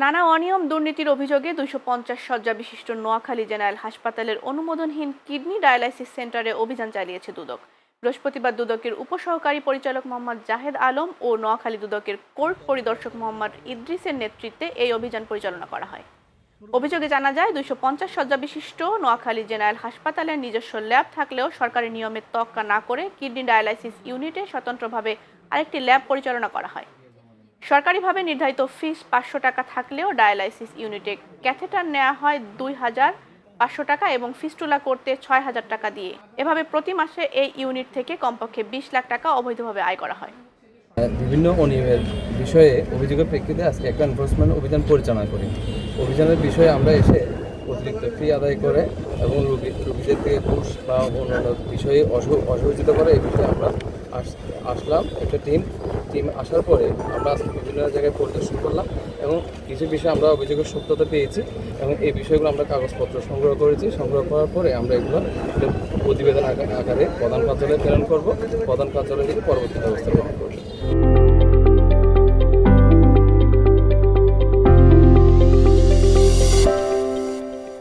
নানা অনিয়ম দুর্নীতির অভিযোগে 250 শয্যা বিশিষ্ট নোয়াখালী জেনারেল হাসপাতালের অনুমোদনহীন কিডনি ডায়ালাইসিস সেন্টারে অভিযান চালিয়েছে দুদক। বৃহস্পতিবার দুদকের উপসহকারী পরিচালক মোহাম্মদ জাহেদ আলম ও নোয়াখালী দুদকের কোর্ট পরিদর্শক মোহাম্মদ ইদ্রিসের নেতৃত্বে এই অভিযান পরিচালনা করা হয়। অভিযোগে জানা যায় 250 শয্যা বিশিষ্ট নোয়াখালী জেনারেল হাসপাতালের নিজস্ব ল্যাব থাকলেও সরকারি নিয়মের তোয়াক্কা না করে কিডনি ডায়ালাইসিস ইউনিটে স্বতন্ত্রভাবে আরেকটি ল্যাব পরিচালনা করা হয়। সরকারিভাবে নির্ধারিত ফিস 500 টাকা থাকলেও ডায়ালাইসিস ইউনিটে ক্যাথেটার নেওয়া হয় 2500 টাকা এবং ফিস্টুলা করতে 6000 টাকা দিয়ে। এভাবে প্রতি মাসে এই ইউনিট থেকে কমপক্ষে 20 লাখ টাকা অবৈধভাবে আয় করা হয়। বিভিন্ন অনিয়মের বিষয়ে অভিযোগের প্রেক্ষিতে আজকে একটা এনফোর্সমেন্ট অভিযান পরিচালনা করি। অভিযানের বিষয়ে আমরা এসে অতিরিক্ত ফি আদায় করে এবং রোগীদের থেকে ঘুষ বা অন্যান্য বিষয়ে অসহযোগিতা করে এই বিষয়ে আমরা আসলাম। একটা টিম আসার পরে আমরা আজকে বিভিন্ন জায়গায় পরিদর্শন করলাম এবং কিছু বিষয়ে আমরা অভিযোগের সত্যতা পেয়েছি এবং এই বিষয়গুলো আমরা কাগজপত্র সংগ্রহ করেছি। সংগ্রহ করার পরে আমরা এগুলো প্রতিবেদন আকারে প্রধান কার্যালয়ে প্রেরণ করব। প্রধান কার্যালয় থেকে পরবর্তী ব্যবস্থা গ্রহণ করব।